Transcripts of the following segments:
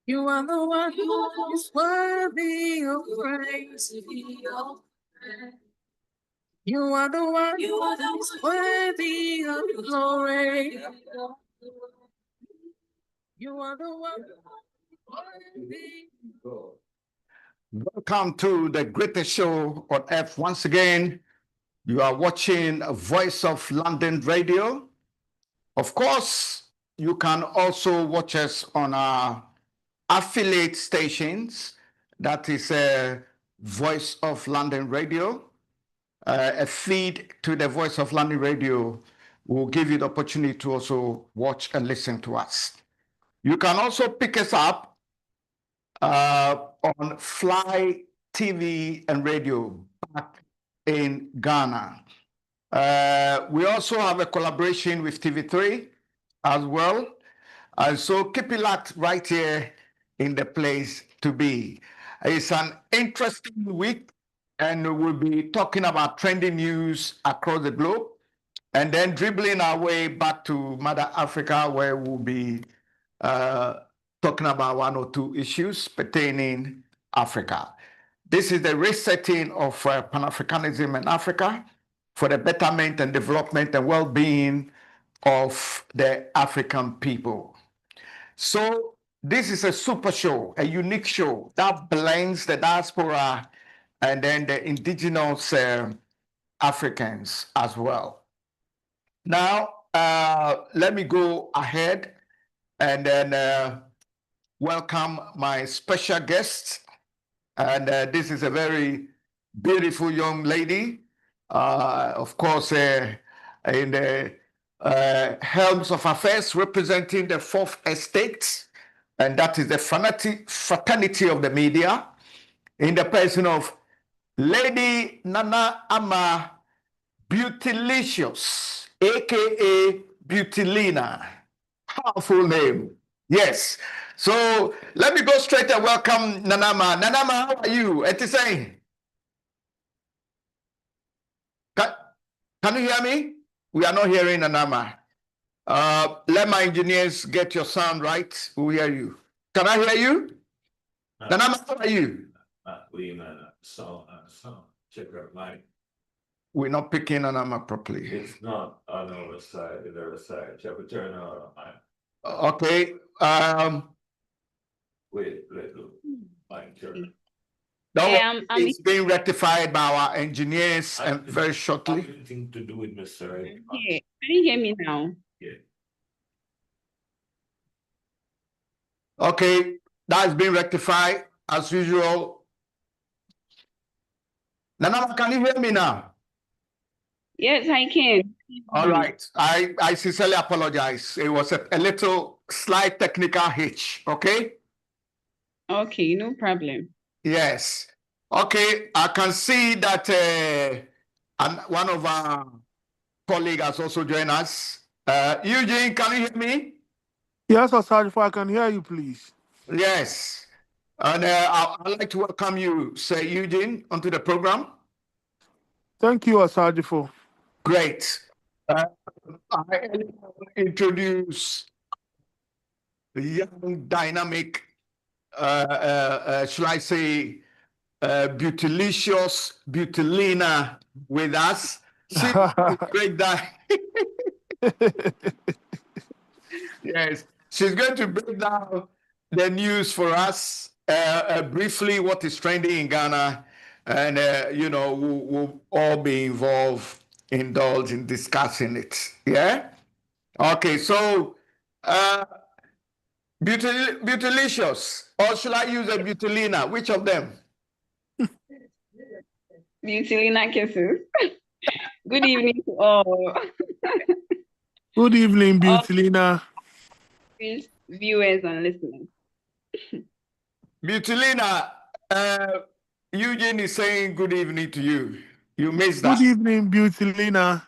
You are the one who is worthy of praise. You are the one who is worthy of glory. You are the one worthy. Welcome to the greatest show on earth. Once again, you are watching a Voice of London Radio. Of course, you can also watch us on our affiliate stations. That is a Voice of London Radio. A feed to the Voice of London Radio will give you the opportunity to also watch and listen to us. You can also pick us up on Fly TV and Radio back in Ghana. We also have a collaboration with TV3 as well. So keep it locked right here in the place to be. It's an interesting week, and we'll be talking about trending news across the globe, and then dribbling our way back to Mother Africa, where we'll be talking about one or two issues pertaining Africa. This is the resetting of Pan-Africanism in Africa for the betterment and development and well-being of the African people. So this is a super show, a unique show that blends the diaspora and then the indigenous Africans as well. Now, let me go ahead and then welcome my special guest. And this is a very beautiful young lady, of course, in the helms of affairs representing the Fourth Estate, and that is the fraternity of the media, in the person of Lady Nana Ama Beautylicious, aka Beautylina. Powerful name. Yes. So let me go straight and welcome Nanama. Nanama, how are you? Etiseng. Can you hear me? We are not hearing Nanama. Let my engineers get your sound right. We'll hear you. Can I hear you? Nanama, how are you? Check out mine. We're not picking Nanama properly. It's not on the other side, the other side. Check it, turn on mine. Okay. Wait, mine turn. It's being rectified by our engineers and very shortly. Anything to do with Mr. Yeah. Can you hear me now? Yeah. Okay, that's been rectified as usual. Nana, can you hear me now? Yes, I can. All right. I sincerely apologize. It was a little slight technical hitch. Okay. Okay, no problem. Yes. Okay. I can see that and one of our colleagues has also joined us. Eugene, can you hear me? Yes, Osagyefo, I can hear you, please. Yes. And I'd like to welcome you, Sir Eugene, onto the program. Thank you, Osagyefo. Great. I introduce the young, dynamic, should I say, Beautylicious Beautylina with us. She break down. Yes, she's going to break down the news for us briefly, what is trending in Ghana, and we'll all be indulged in discussing it. Yeah. Okay. So, Beautylicious, or should I use a Beautylina? Which of them? Beautylina kisses. Good evening to all. Good evening, Beautylina. Viewers and listeners. Beautylina, Eugene is saying good evening to you. You missed that. Good evening, Beautylina.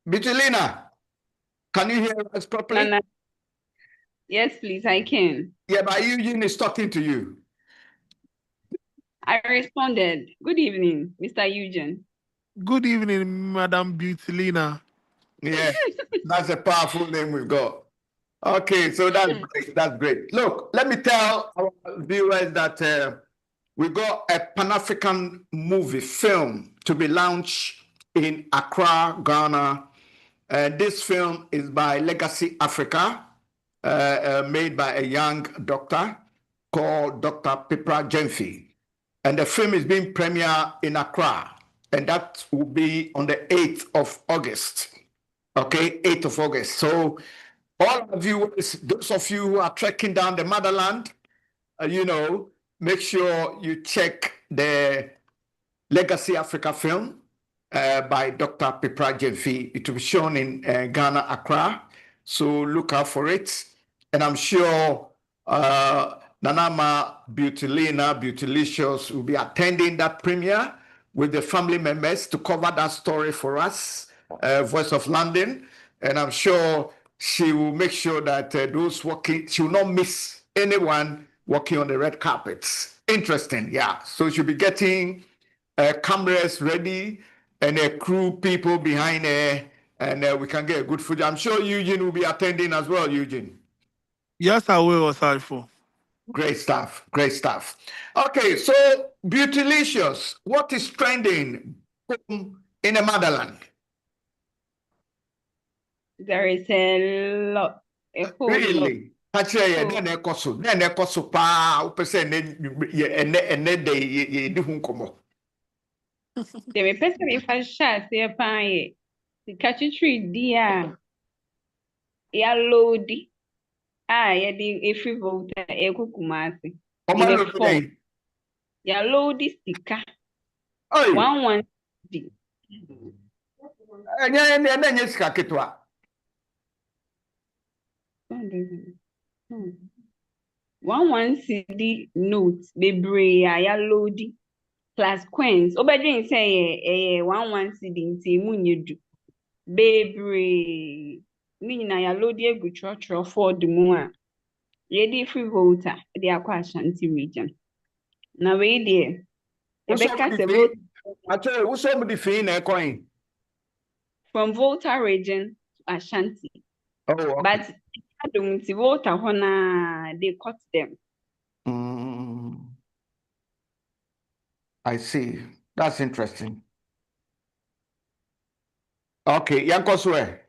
Beautylina, can you hear us properly? Nana, Yes, please, I can. Yeah, but Eugene is talking to you. I responded. Good evening, Mr. Eugene. Good evening, Madam Beautylina. Yeah, that's a powerful name we've got. Okay, so that's great. That's great. Look, let me tell our viewers that we got a Pan-African movie film to be launched in Accra, Ghana. This film is by Legacy Africa, made by a young doctor called Dr. Pipra Jemfi. And the film is being premiered in Accra, and that will be on the 8th of August. Okay, 8th of August. So all of you, those of you who are trekking down the motherland, make sure you check the Legacy Africa film by Dr. Pipra Jemfi. It will be shown in Ghana, Accra. So look out for it. And I'm sure Nanama Beautylicious will be attending that premiere with the family members to cover that story for us, Voice of London. And I'm sure she will make sure that those working, she will not miss anyone walking on the red carpets. Interesting, yeah. So she'll be getting cameras ready and a crew people behind her, and we can get a good footage. I'm sure Eugene will be attending as well, Eugene. Yes, I will, Osagyefo. Great stuff, great stuff. Okay, so Beautylicious, what is trending in the motherland? There is a lot, a whole lot. Really? Actually, then ekoso pa upese ene de ye di hu nkomo. The person if I share say pan the catchy tree dear ya loadi ya the free voter e kukumasi. Oma lo dey. Ya loadi stika. Oi. 110. Enye sika ketwa. 110 notes bebree ya loadi plus coins. Obedrin say 110 nti mu nyedu. Bebree ni nyina ya loadi egu trotro for the mu a yedi free voter dey akwa Ashanti region. Na we dey Rebecca say vote Actually, who saw the fee na coin? from Volta region to Ashanti. Oh, okay. But Volta hona they cut them. I see. That's interesting. Okay, Yankoswe.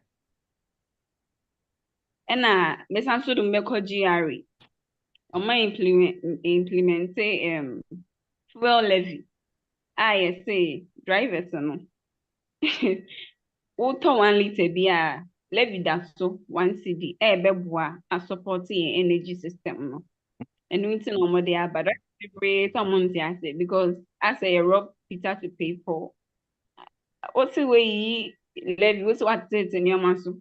Ena mesan so dum meko GRA. Oma implement fuel levy. I say drivers no. Auto 1 liter bia levy that so 1 cedi beboa a support energy system no. And we no more there but someone say because as a rob Peter to pay for. What's the way levy what's what it in your maso?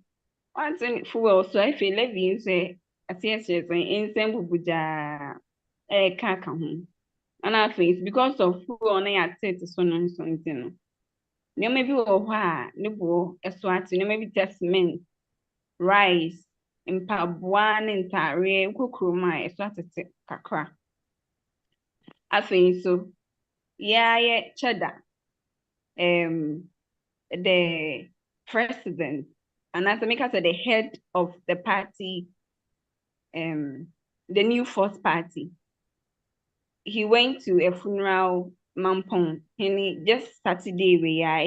What's in fuel so I feel levy say as yes in same buja kaka home. And I think it's because of fuel on a set so no something. Maybe nibo eswati maybe testament rice mpaboa ne ntare nkokroma eswati kakra afei so yeah cheddar the president and as make us the head of the party the new fourth party he went to a funeral mampong and just Saturday we are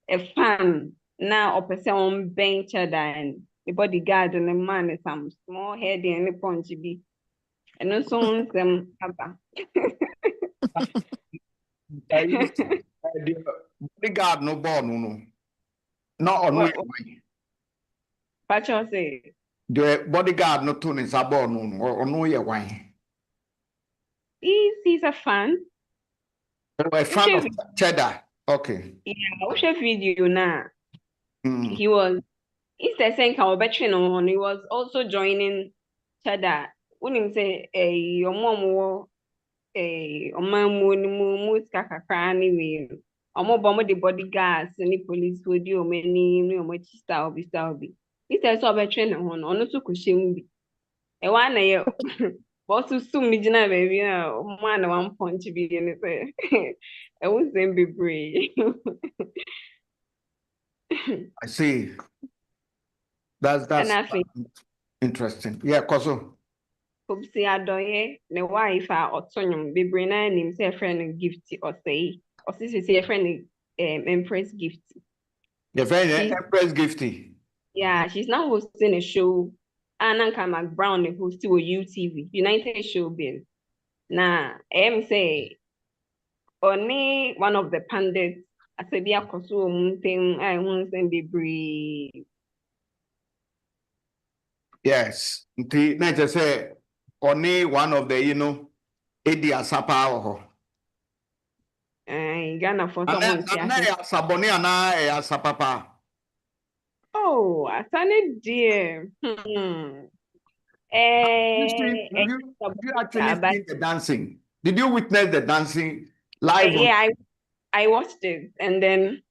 a fan now or person bench and the bodyguard and the man is some small head and the punch be and also some Bodyguard no born no. No on Pacho say the bodyguard no tune is a born no or no ye wine. he's a fan. A fan of cheddar. Okay. Yeah, watch a video now. He was he's the same kind of veteran on. He was also joining cheddar. Wouldn't say your mom or a man kakra anyway. Omo the bodyguards any police would do many style be. He says over train on to kushim be. A one a also soon Nijina baby one punch be anything. I was then be brave. I see. And That's I think interesting. Yeah, Koso. Popsi Adoye, the wife or Tonyum be bringing him say a friend gift or say or say a friend Empress gift. The friend She's Empress Gifty. Yeah, she's now hosting a show. Anna Brown the host to UTV, United Showbiz. Now, say only one of the pundits, I said, yeah, Kosu thing, I won't send the breed. Yes. The nature say only one of the Edi Asapa or Ghana for someone to Saboni and Asapapa. Oh, I said, dear. Have you actually seen the dancing? Did you witness the dancing live? Yeah, I watched it and then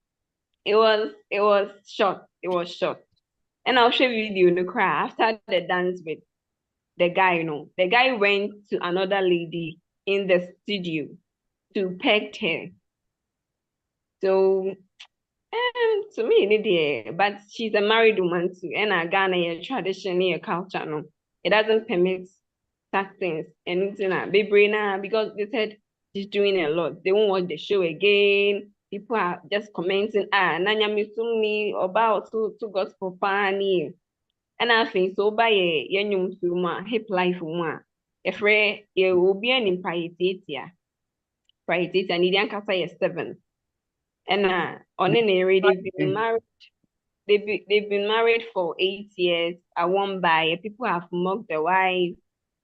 it was short. It was short. And I'll show you video in the crowd after the dance with the guy, the guy went to another lady in the studio to peg her. So to me, but she's a married woman too, and a Ghana tradition, a culture, no. It doesn't permit such things. And it's because they said she's doing a lot. They won't watch the show again. People are just commenting, Nanya Misumi about to gospel pani. And I think so by a young hip life one. If it will be an imparitatia. Paritatia, and Indian Casa is 7. And on an area, they've been married for 8 years. I won't buy. People have mocked the wife.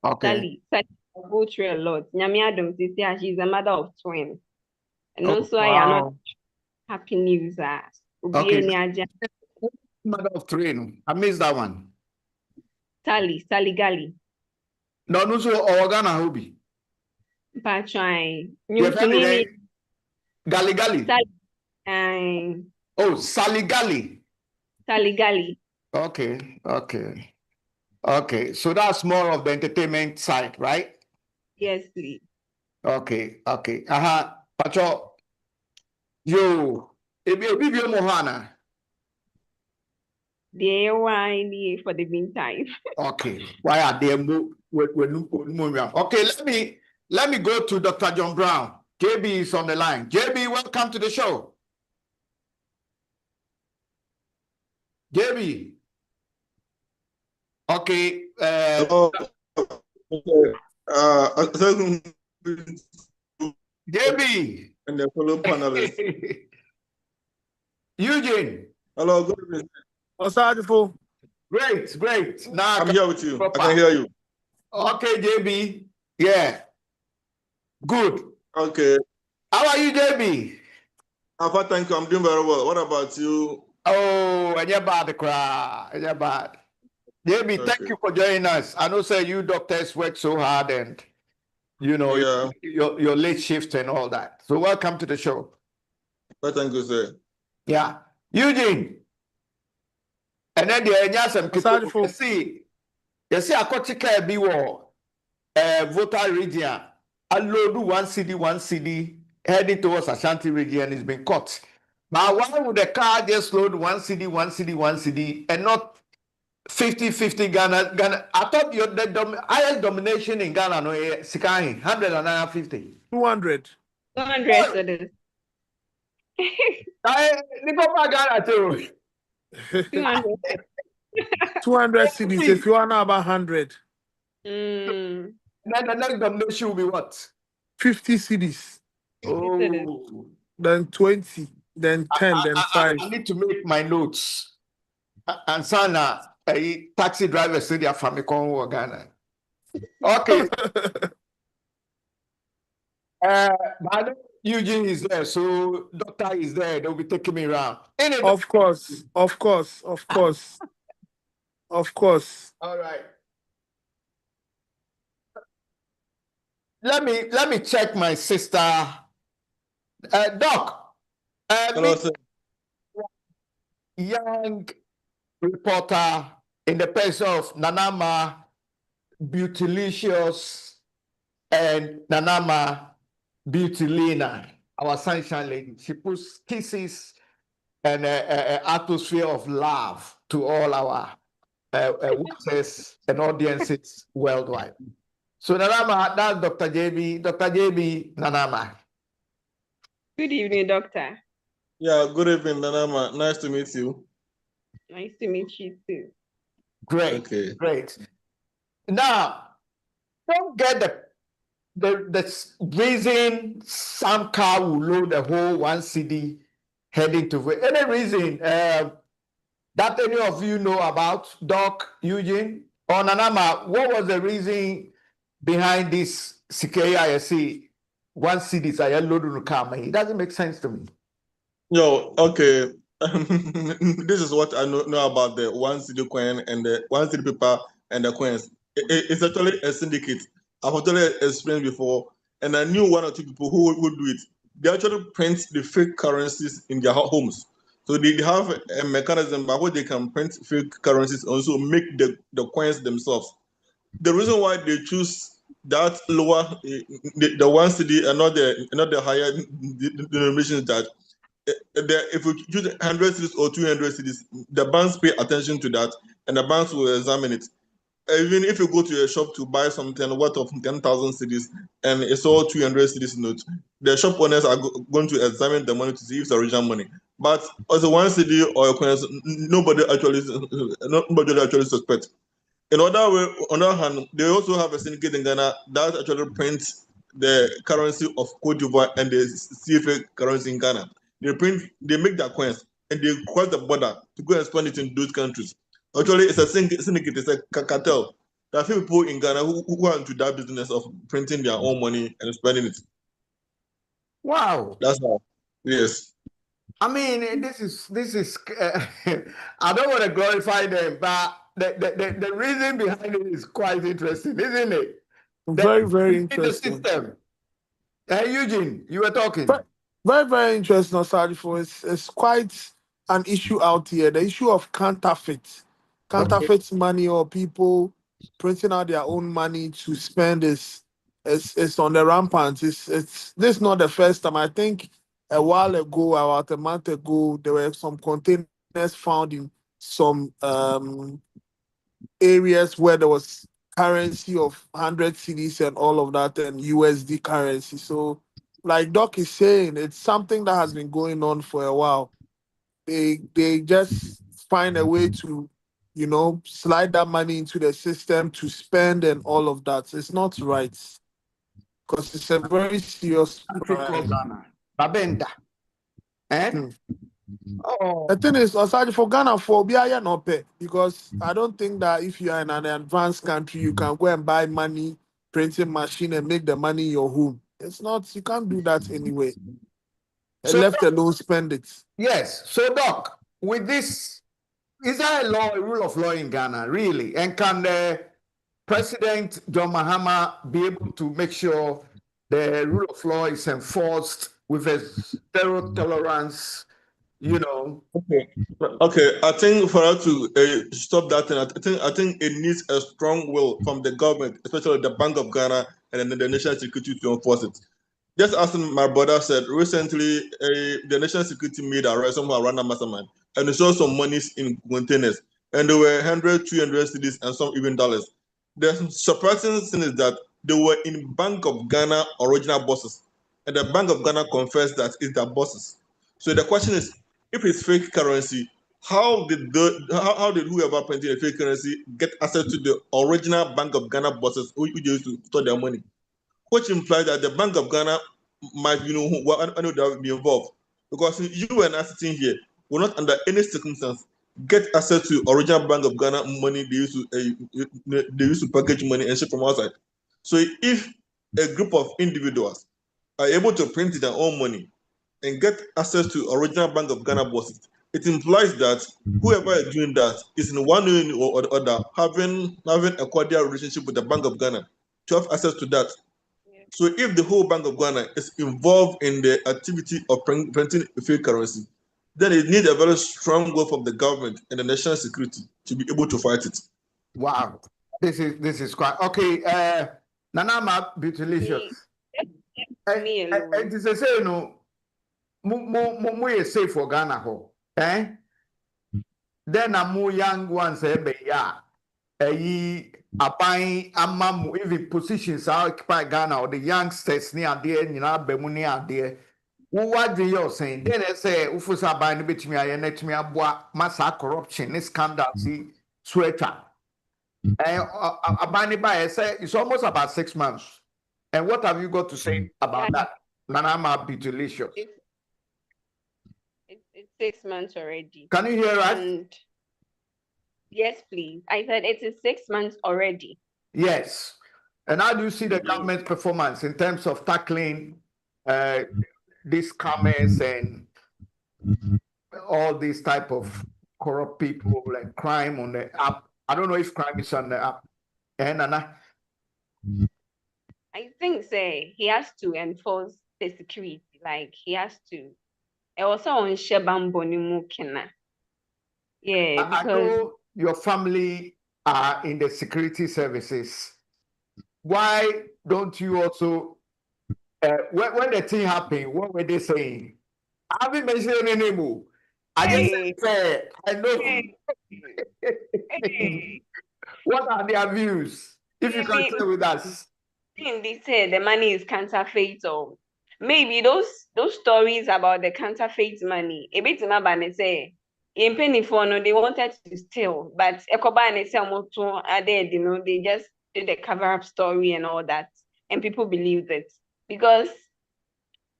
Okay. Sally go through a lot. Nyami Adam she's a mother of twins. And also I am not Wow. happy news. Okay. Mother of three. No? I missed that one. Sally Gali. No, so Organa Hobby. Patrai. Gali Gali. Sally. Oh, Sally Gali. Sally Gali. Okay. So that's more of the entertainment side, right? Yes, please. Okay. Pacho, yo, Ebibio Mohana. They wine for the meantime. Okay. Why are they Okay, let me go to Dr. John Brown. JB is on the line. JB, welcome to the show. JB. Okay. Hello. JB. And the fellow panelists. Eugene. Hello, good evening. Osagyefo. Great. Now I'm here with you. I can hear you. Okay, JB. Yeah. Good. Okay. How are you, JB? Alpha, thank you. I'm doing very well. What about you? Oh, and you're bad to cry. And you're bad. JB, Okay. thank you for joining us. I know, sir, you doctors work so hard and, your late shift and all that. So welcome to the show. Well, thank you, sir. Yeah. Eugene. And then the Osagyefo. you see, I got to care be war. Voter region. I load one CD, heading towards Ashanti region is being cut. But why would the car just load one CD, and not 50-50 Ghana? I thought the highest domination in Ghana no Sikahi 150. 200. 200 cedis. Ghana too. 200. 200 cities. If you are now about 100. Mm. Then the next domination will be what? 50 cities. Oh. Then 20. Then 10. Then 5. I need to make my notes. And Sana, a taxi driver said they're from Ghana. Okay. But Eugene is there, so doctor is there. They'll be taking me around. Of course. All right. Let me check my sister. Doc, Hello, sir. Young reporter in the person of Nanama Beautylicious and Nanama Beautylina, our sunshine lady. She puts kisses and an atmosphere of love to all our watchers and audiences worldwide. So Nanama, that's Dr. JB. Dr. JB Nanama. Good evening, doctor. Yeah, good evening, Nanama. Nice to meet you. Nice to meet you too. Great, Okay. great. Now, don't get the reason some car will load the whole one city heading to any reason that any of you know about, Doc, Eugene, or Nanama. What was the reason behind this CKISC one city I loaded the car? It doesn't make sense to me. Yo, okay. This is what I know about the one city coin and the one city paper and the coins. It's actually a syndicate. I've actually explained before, and I knew one or two people who would do it. They actually print the fake currencies in their homes. So they have a mechanism by which they can print fake currencies and also make the coins themselves. The reason why they choose that lower, the one city and not the higher denomination is that if we use 100 cities or 200 cities, the banks pay attention to that and the banks will examine it. Even if you go to a shop to buy something worth of 10,000 cities and it's all 200 cities notes, the shop owners are going to examine the money to see if it's original money. But as a one city or a coin, nobody actually suspects. On the other hand, they also have a syndicate in Ghana that actually prints the currency of Cote d'Ivoire and the CFA currency in Ghana. They make their coins and they cross the border to go and spend it in those countries. Actually, it's a syndicate, it's a cartel. There are few people in Ghana who are into that business of printing their own money and spending it. Wow. That's how. Yes. I mean, this is. I don't want to glorify them, but the reason behind it is quite interesting, isn't it? Very, very In the interesting. system. Eugene, you were talking. Very, very interesting, Osagyefo. It's quite an issue out here. The issue of counterfeit money, or people printing out their own money to spend is on the rampant. It's this is not the first time. I think a while ago, about a month ago, there were some containers found in some areas where there was currency of 100 cedis and all of that, and USD currency. So, like Doc is saying, it's something that has been going on for a while. They just find a way to, slide that money into the system to spend and all of that. It's not right, because it's a very serious crime. Babenda. Eh? Oh. The thing is, aside for Ghana, for BIA not pay, because I don't think that if you are in an advanced country, you can go and buy money printing machine and make the money in your home. It's not, you can't do that anyway. So, Left alone, spend it. Yes. So, Doc, with this, is there a rule of law in Ghana, really? And can the President John Mahama be able to make sure the rule of law is enforced with a zero tolerance? Okay. I think for us to stop that, thing, I think it needs a strong will from the government, especially the Bank of Ghana and then the National Security to enforce it. Just as my brother said, recently the National Security made a arrest somehow around mastermind, and they saw some monies in containers, and there were 100, 200 cedis, and some even dollars. The surprising thing is that they were in Bank of Ghana original bosses, and the Bank of Ghana confessed that it's their bosses. So the question is, if it's fake currency, how did whoever printed the fake currency get access to the original Bank of Ghana bosses who used to store their money? Which implies that the Bank of Ghana might, I know that be involved, because you and I sitting here will not, under any circumstance, get access to original Bank of Ghana money they used to package money and ship from outside. So if a group of individuals are able to print their own money and get access to original Bank of Ghana bosses, it implies that whoever is doing that is in one way or the other having a cordial relationship with the Bank of Ghana to have access to that. So if the whole Bank of Ghana is involved in the activity of printing fake currency, then it needs a very strong will from the government and the national security to be able to fight it. Wow, this is quite okay. Nanama Beautylicious. Me alone. And to say no, mo is safe for Ghana ho. Then a more young ones ya. Aban amamu even positions are occupy Ghana or the youngsters near there, Bemuni there. What do you saying? Then they say Ufusa by the bit me I net me massa corruption, this scandal, see sweater. Abani by say it's almost about 6 months. And what have you got to say about that? Nanama Beautylicious. It's 6 months already. Can you hear us? And yes, please. I said it is 6 months already. Yes. And how do you see the government's performance in terms of tackling these scammers and all these type of corrupt people and crime on the app? I don't know if crime is on the app. Nana? I think say he has to enforce the security. Like he has to. I also on Shebamboni Mukina. Yeah, I because know your family are in the security services. Why don't you also, when the thing happened, what were they saying? I haven't mentioned any name. I just said, I know. What are their views? If you can share with us. They say the money is counterfeit, or maybe those stories about the counterfeit money. A bit in say in penny for no, they wanted to steal, but Ekoba and Selmoto are there, they just did a cover-up story and all that, and people believed it because,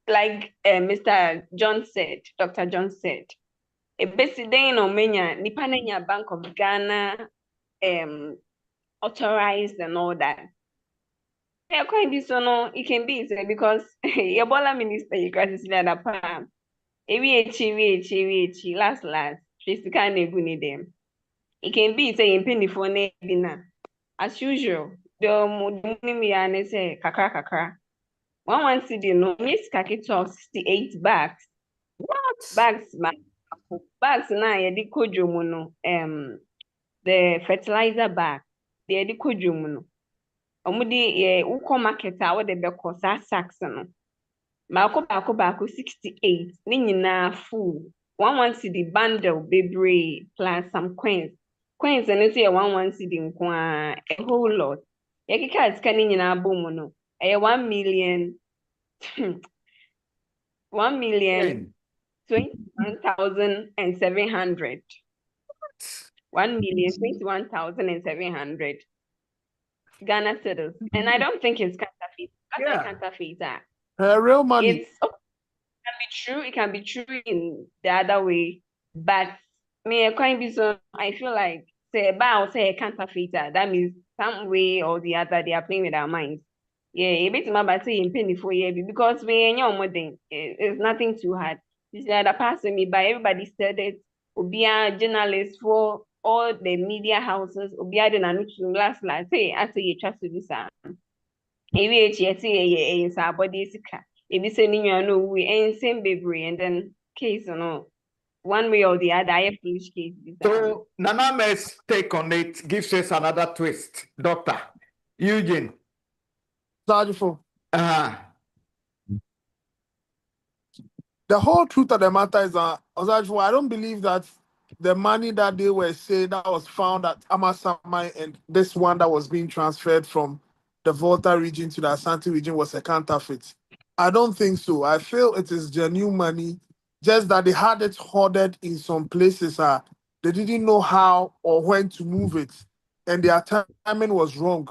like Mr. John said, Dr. John said, a basic day in Omenia, Nipanenya Bank of Ghana, authorized and all that. Yeah, quite this one, no, it can be because your Ebola minister, you guys see that apart. Last, she's the kind of good them. It can be saying penny for dinner. As usual, the money and say kakra. 1 CD, no, Miss Kaki talk 68 bags. What? Bags na yedi kojomuno, the fertilizer bag, the yedi kojomuno. Omudi uko market a wode beko sa sacks no. Baako 68. Ni nyinaa full. 1 CD bundle bebree plus some coins. Coins no so 1 CD nko a whole lot. Yekika sika ni nyinaa bom no. 1 million 1,21,700. 1,21,700 Ghana cedis. And I don't think it's counterfeit. That's Yeah. a counterfeit. Real money. It can be true in the other way, but me a coin be so I feel like say a counterfeiter. That means some way or the other they are playing with our minds. Yeah, a bit about say in penny for year because we ain't more thing. It's nothing too hard. This is the passing me by everybody said it. Obia journalists for all the media houses. Obia the nanutu last say I say you trust to this. Maybe it's our body sika. If you say no, we ain't same baby, and then case one way or the other, I have foolish case. So Naname's take on it gives us another twist. Doctor Eugene. Osagyefo. Uh-huh. The whole truth of the matter is that Osagyefo, I don't believe that the money that they were saying that was found at Amasamai and this one that was being transferred from the Volta region to the Asante region was a counterfeit. I don't think so. I feel it is genuine money, just that they had it hoarded in some places. They didn't know how or when to move it, and their timing was wrong,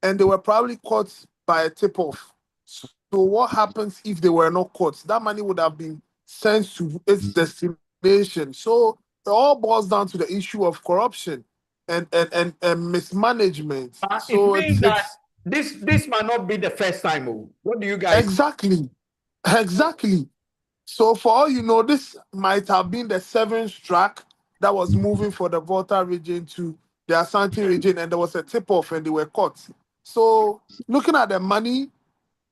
and they were probably caught by a tip-off. So what happens if they were not caught? That money would have been sent to its destination. So it all boils down to the issue of corruption and mismanagement. So it means that this might not be the first time. What do you guys? Exactly. So for all you know, this might have been the 7th track that was moving for the Volta region to the Asante region, and there was a tip-off and they were caught. So looking at the money,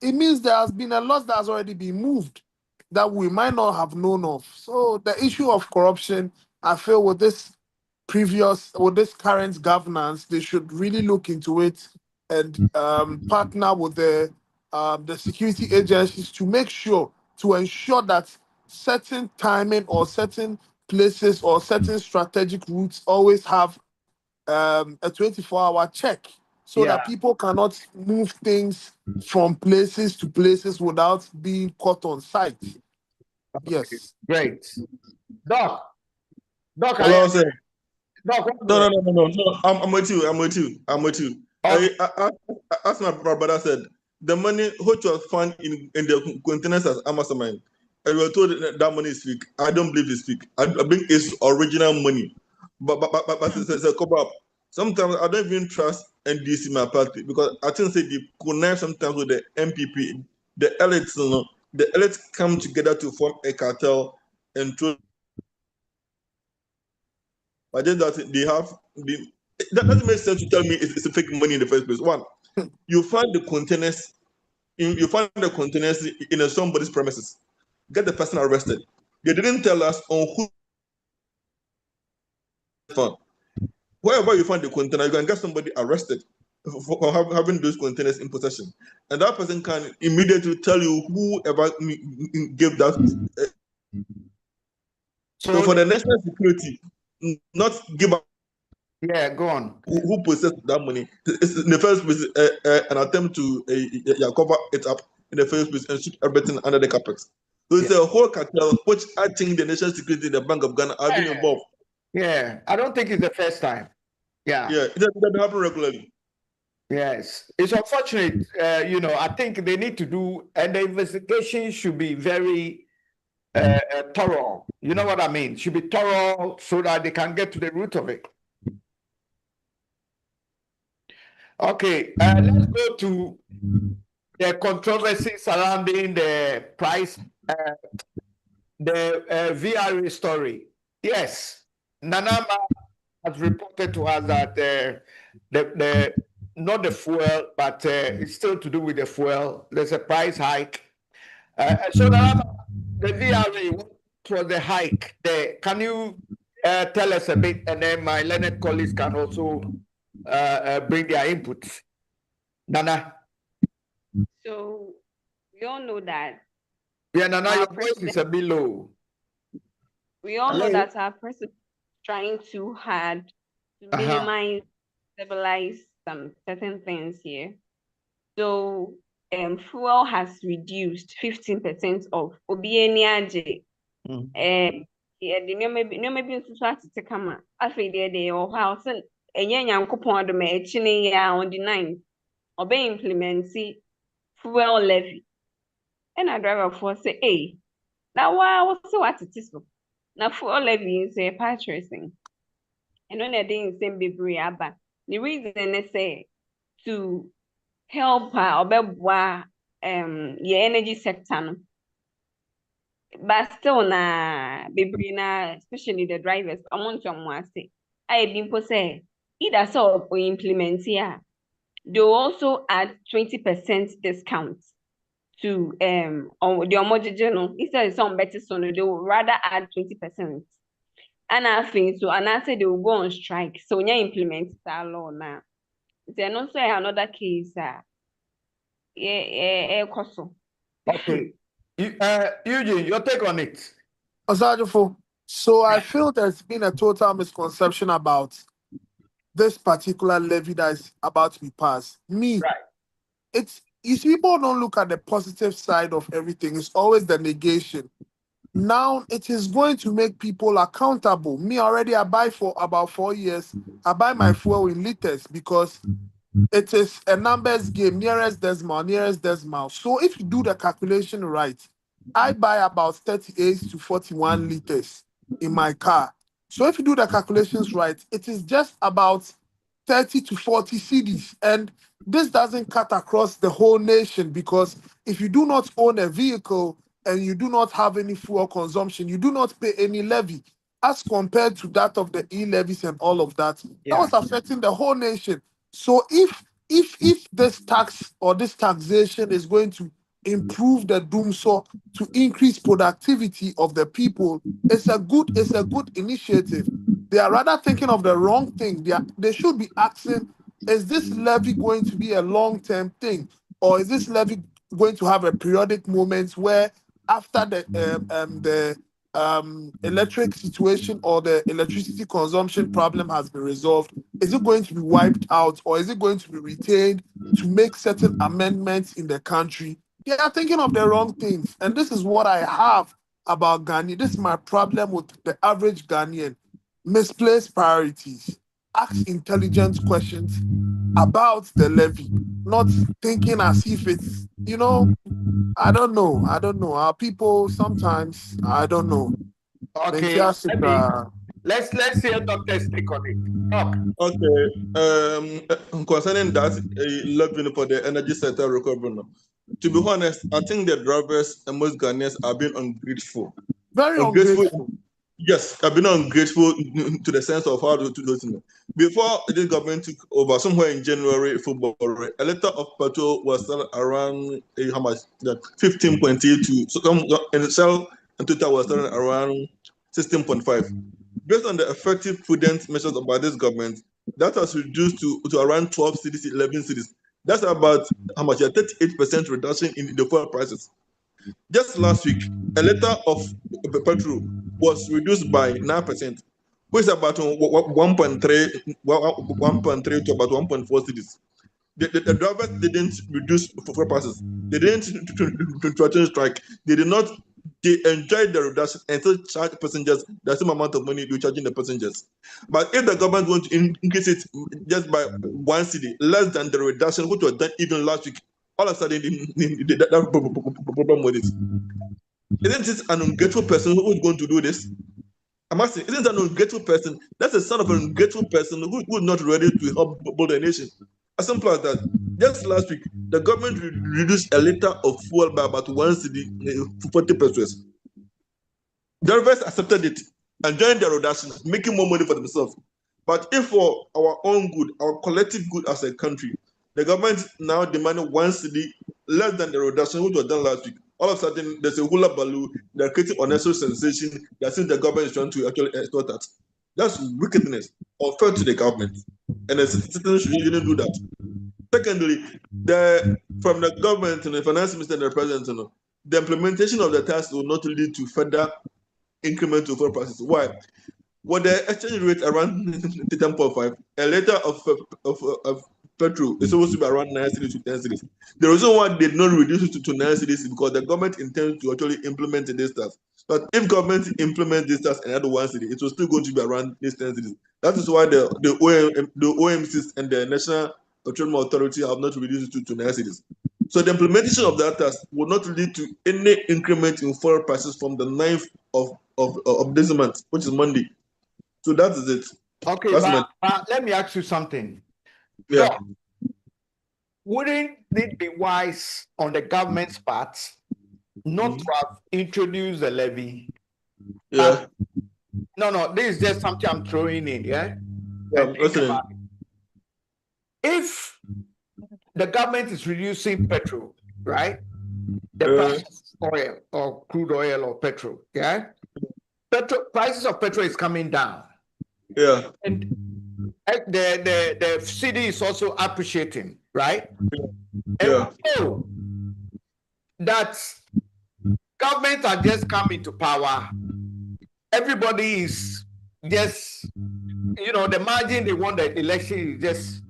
it means there has been a lot that has already been moved that we might not have known of. So the issue of corruption, I feel with this current governance, they should really look into it and partner with the security agencies to make sure to ensure that certain timing or certain places or certain strategic routes always have a 24-hour check so Yeah. that people cannot move things from places to places without being caught on sight. Yes. Great. Doc. Doc, Hello, sir. Doc, No. I'm with you. Okay. As my brother said, the money which was found in the containers as Amazon, and we were told that money is fake. I don't believe it's fake. I think it's original money, but it's a cover up. Sometimes I don't even trust NDC my party because I think they connect sometimes with the MPP, the elites. The elites come together to form a cartel and to. I just that they have that doesn't make sense to tell me it's a fake money in the first place. One, you find the containers in somebody's premises, get the person arrested. They didn't tell us on who found. Wherever you find the container, you can get somebody arrested for having those containers in possession, and that person can immediately tell you whoever gave that. So for the national security, not give up. Yeah, go on. Who possessed that money? It's in the first place an attempt to cover it up in the first place and shoot everything under the carpet. So it's a whole cartel which I think the national security, the Bank of Ghana, have been involved. Yeah, I don't think it's the first time. Yeah. Yeah, it doesn't happen regularly. Yes, it's unfortunate. I think they need to do, and the investigation should be very thorough. You know what I mean? Should be thorough so that they can get to the root of it. Okay, let's go to the controversy surrounding the price, the VRA story. Yes, Nanama has reported to us that the not the fuel, but it's still to do with the fuel. There's a price hike. So Nanama, the VRA, what was the hike there? Can you tell us a bit, and then my learned colleagues can also bring their inputs. Nana. So we all know that. Yeah, Nana, your voice is a bit low. We all know that our president is trying too hard to minimize, stabilize some certain things here. So fuel has reduced 15% of Obieniaje. The nneɛma bi nso so atete kama. Afei deɛ ɛwɔ hɔ a ɔsɛ ɛnyɛ Nyankopɔn adom a ɛkyi ne yɛ on the 9th ɔbɛ implementi fuel levy. Ɛna driverfoɔ sɛ na wɔsɛ wɔatete so. Na fuel levy nso yɛ patricing. Ɛno na ɛde nsɛm bebree aba. The reason ne say to help ɔbɛboa your energy sector no. But still bebree na especially the drivers amount of say I been say either so or implement here they will also add 20% discount to on the omojijo instead some better so they will rather add 20%. And I think so and I say they will go on strike so when you implement that law now then also another case Okay. Eugene, your take on it. Osagyefo, so I feel there's been a total misconception about this particular levy that is about to be passed. It's you see, people don't look at the positive side of everything. It's always the negation. Now it is going to make people accountable. Me already, I buy for about 4 years. I buy my fuel in liters because it is a numbers game, nearest decimal. So if you do the calculation right, I buy about 38 to 41 liters in my car. So if you do the calculations right, it is just about 30 to 40 cedis. And this doesn't cut across the whole nation because if you do not own a vehicle and you do not have any fuel consumption, you do not pay any levy as compared to that of the e-levies and all of that. That was affecting the whole nation. So if if this tax or this taxation is going to improve the doomsaw to increase productivity of the people, it's a good initiative. They are rather thinking of the wrong thing. They should be asking, is this levy going to be a long-term thing, or is this levy going to have a periodic moment where after the electric situation or the electricity consumption problem has been resolved, is it going to be wiped out, or is it going to be retained to make certain amendments in the country? They are thinking of the wrong things. And this is what I have about Ghanaian. This is my problem with the average Ghanaian. Misplaced priorities. Ask intelligent questions about the levy, not thinking as if it's, I don't know. Our people sometimes, I don't know. Okay, let's hear doctor's take on it. Doc. Okay. Concerning that levy for the energy sector recovery, to be honest, I think the drivers and most Ghanaians are being ungrateful. Very ungrateful. Yes, I've been ungrateful to the sense of how to do it. Before this government took over, somewhere in January, February, a liter of petrol was still around how much? 15.82. So and Shell and total was still around 16.5. Based on the effective prudent measures by this government, that has reduced to around 12 cities, 11 cities. That's about how much? A 38% reduction in the fuel prices. Just last week, a liter of petrol was reduced by 9%, which is about 1.3 to about 1.4 cities. The drivers didn't reduce fuel prices. They didn't threaten strike. They did not. They enjoyed the reduction and still charge passengers the same amount of money they're charging the passengers. But if the government wants to increase it just by 1 city, less than the reduction which was done even last week, all of a sudden that problem with it. Isn't this an ungrateful person who is going to do this? I'm asking, isn't that an ungrateful person? That's the son of an ungrateful person who is not ready to help build a nation. As simple as that. Just last week, the government reduced a liter of fuel by about 1 cedi, 40 pesos. Drivers accepted it, enjoying their reduction, making more money for themselves. But if for our own good, our collective good as a country, the government now demanded 1 cedi less than the reduction which was done last week. All of a sudden, there's a hula baloo. They're creating unnecessary sensation. That since the government is trying to actually extort that. That's wickedness, unfair to the government, and the citizens shouldn't do that. Secondly, from the government and the finance minister and the president, the implementation of the tax will not lead to further increment of fuel prices. Why? With the exchange rate around 10.5, a liter of petrol is supposed to be around 9 cities to 10 cities. The reason why they did not reduce it to 9 cities is because the government intends to actually implement this tax. But if government implements this tax and add 1 city, it was still going to be around these 10 cities. That is why the OMCs and the National Petroleum Authority have not reduced it to 9 cities. So the implementation of that tax will not lead to any increment in fuel prices from the 9th of this month, which is Monday. So that is it. Okay, but let me ask you something. Yeah. Doc, wouldn't it be wise on the government's part not to have introduced the levy? Yeah. No, this is just something I'm throwing in, yeah? Listening. If the government is reducing petrol, right? The price of oil or crude oil or petrol, yeah? Prices of petrol is coming down. Yeah. And the city is also appreciating, right? Yeah. And we know that government are just coming to power. Everybody is just, the margin they won the election is just,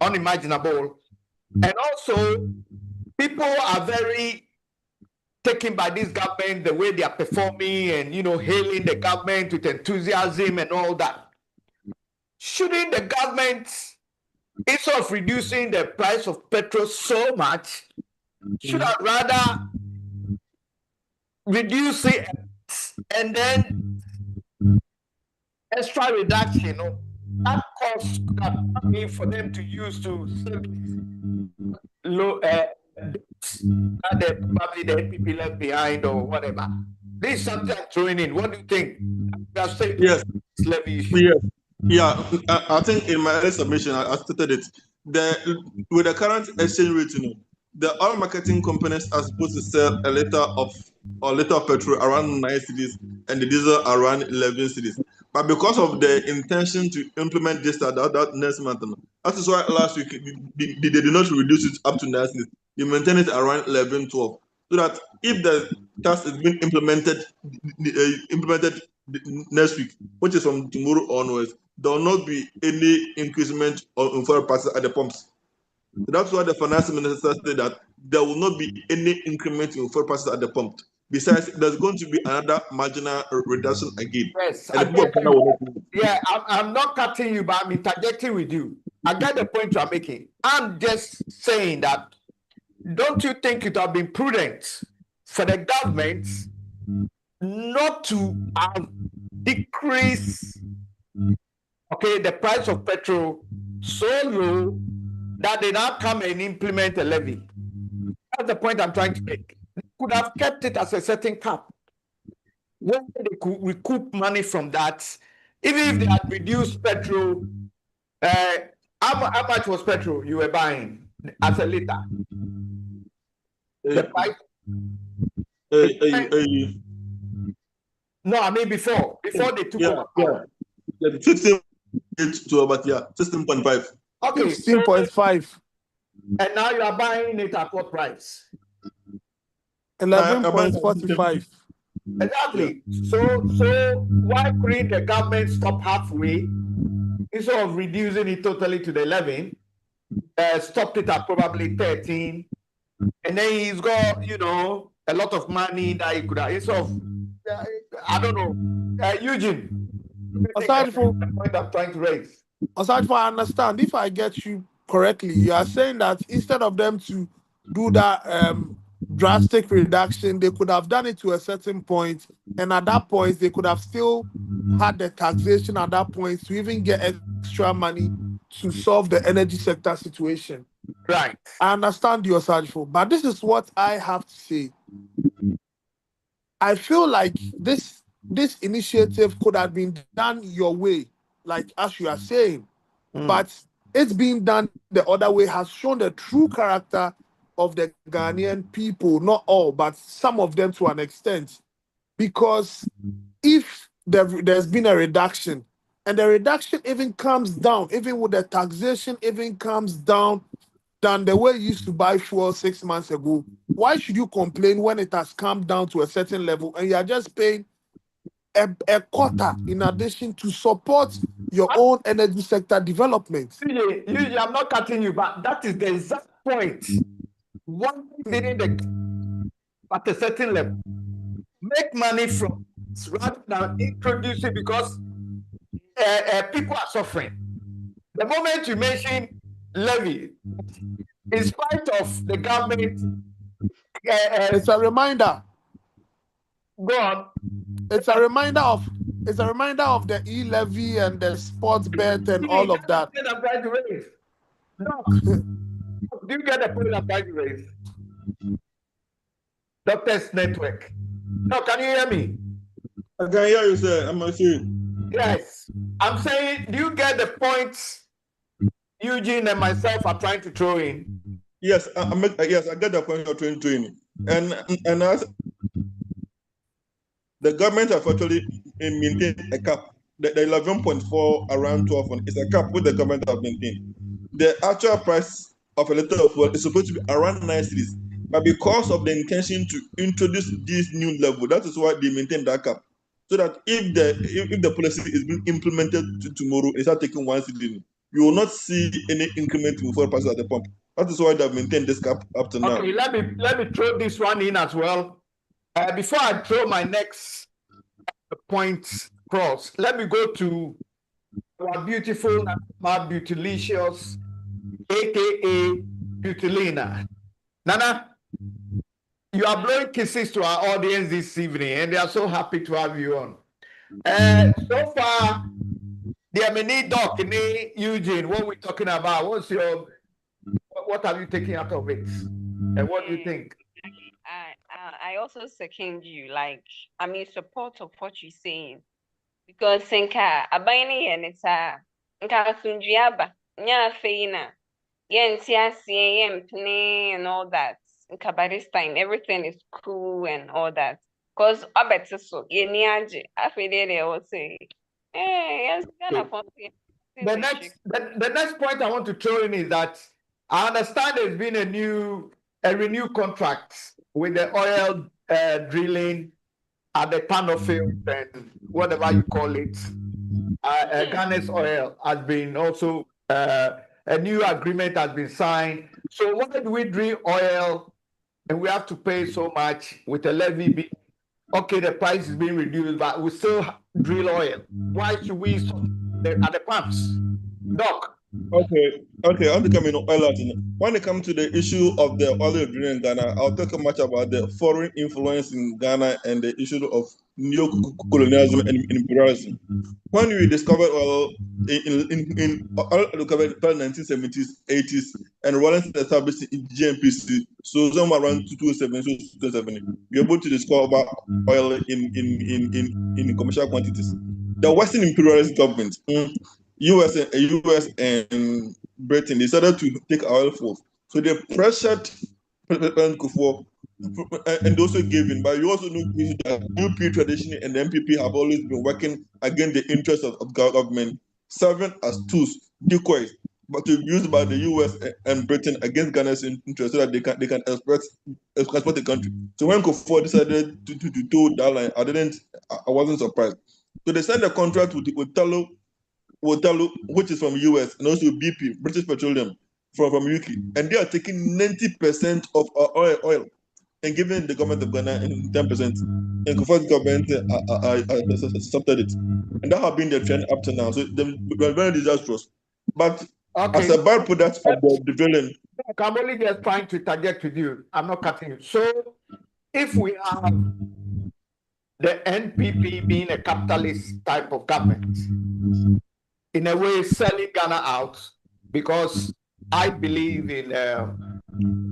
unimaginable. And also, people are very taken by this government, the way they are performing and, hailing the government with enthusiasm and all that. Shouldn't the government, instead of reducing the price of petrol so much, should I rather reduce it and then extra reduction, that cost that money for them to use to low that probably the NPP left behind or whatever. This is something I'm throwing in. What do you think? Yes. Levy issue. Yes. Yeah, I think in my early submission, I stated it. With the current exchange rate, the oil marketing companies are supposed to sell a liter of petrol around 9 cities and the diesel around 11 cities. But because of the intention to implement this that next month, that is why last week they did not reduce it up to 9 cities. They maintain it around 11, 12. So that if the tax is being implemented next week, which is from tomorrow onwards, there will not be any increasement on fuel prices at the pumps. That's why the finance minister said that there will not be any increment in fuel prices at the pump. Besides, there's going to be another marginal reduction again. Yes, And I the people get of Ghana you. will not know. Yeah, I'm not cutting you, but I'm interjecting with you. I get the point you're making. I'm just saying that don't you think it would have been prudent for the government not to decrease the price of petrol so low that they now come and implement a levy? That's the point I'm trying to make. They could have kept it as a certain cap where they could recoup money from that. Even if they had reduced petrol, how much was petrol you were buying as a liter? The price? No, I mean before they took over power. Yeah, 16 to about 16.5. Okay, 16.5. And now you are buying it at what price? 11.45. Exactly. So why couldn't the government stop halfway instead of reducing it totally to the 11? Stopped it at probably 13, and then he's got a lot of money that he could have. Instead of I don't know, Eugene. Osagyefo, The point I'm trying to raise. Osagyefo, I understand. If I get you correctly, you are saying that instead of them to do that drastic reduction, they could have done it to a certain point, and at that point, they could have still had the taxation at that point to even get extra money to solve the energy sector situation. Right. I understand your Osagyefo, but this is what I have to say. I feel like this initiative could have been done your way, like as you are saying, but it's being done the other way has shown the true character of the Ghanaian people, not all, but some of them to an extent. Because if there's been a reduction, and the reduction even comes down, even with the taxation, even comes down than the way you used to buy fuel 6 months ago, why should you complain when it has come down to a certain level and you are just paying a quarter in addition to support your own energy sector development? Usually, I'm not cutting you, but that is the exact point. One didn't at a certain level make money from rather than introduce it because people are suffering. The moment you mention levy, in spite of the government, It's a reminder. go on. It's a reminder of the e-levy and the sports bet and all of that. I'm trying to raise. No. Do you get the point I'm trying to raise? Doctors Network. No, can you hear me? I can hear you, sir. I'm saying. Yes. I'm saying, do you get the points Eugene and myself are trying to throw in? Yes, I get the point you're trying to in. And as the government have actually maintained a cap. The 11.4 around 12 is a cap which the government have maintained. The actual price of a liter of fuel is supposed to be around 9 cities, but because of the intention to introduce this new level, that is why they maintain that cap. So that if the policy is being implemented tomorrow, and start taking 1 city, you will not see any increment in fuel prices at the pump. That is why they have maintained this cap up to now. Okay, let me throw this one in as well. Before I throw my next point cross, let me go to our beautiful, my Beautylicious, aka Beautylina. Nana, you are blowing kisses to our audience this evening, and they are so happy to have you on. So far, the mini doc, Eugene, what we're talking about, what have you taken out of it? And what do you think? I also second you. Like, I'm in support of what you're saying. because nka aban ne yɛ ne saa nka asomdue aba nya afei na yɛnte aseɛ yɛmpene and all that nka by this time everything is cool and all that because ɔbɛte so yɛni agye afei deɛ ɛwɔ sɛ yes Ghana for The next point I want to throw in is that I understand there's been a renewed contract with the oil drilling at the tunnel field and whatever you call it. Ghana's oil has been also a new agreement has been signed. So why do we drill oil and we have to pay so much with a levy? Okay, the price is being reduced, but we still drill oil. Why should we at the pumps? Doc. Okay, I want to come in on oil. When it comes to the issue of the oil drilling in Ghana, I'll talk much about the foreign influence in Ghana and the issue of neo-colonialism and imperialism. When we discovered oil in 1970s, 80s, and Rollins established in GMPC, so somewhere around 2007, we were able to discover oil in commercial quantities. The Western imperialist government, US and Britain decided to take oil forth. So they pressured President Kufuor and also gave in. But you also know that UP tradition and the MPP have always been working against the interests of government, serving as tools, decoys, but to be used by the US and Britain against Ghana's interests so that they can export the country. So when Kufuor decided to do that line, I wasn't surprised. So they signed a contract with Tullow, which is from US, and also BP, British Petroleum, from UK, and they are taking 90% of our oil and giving the government of Ghana 10%. And Kufuor's government accepted it, and that has been the trend up to now. So they're very disastrous. But as a byproduct of the drilling, I'm only just trying to interject with you. I'm not cutting you. So if we have the NPP being a capitalist type of government, in a way selling Ghana out, because I believe in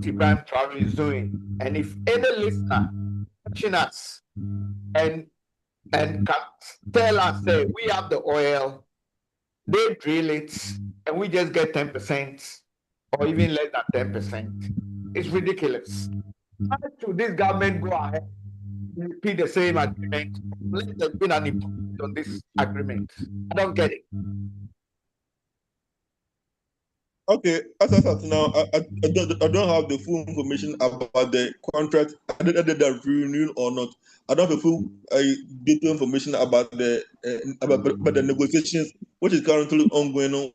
Ibrahim Traore is doing. And if any listener watching us and can tell us that we have the oil, they drill it, and we just get 10% or even less than 10%, it's ridiculous. Why should this government go ahead and repeat the same agreement? Let there's been an improvement on this agreement. I don't get it. okay, as I said now, I don't have the full information about the contract, whether they're renewed or not. I don't have the full detailed information about the negotiations, which is currently ongoing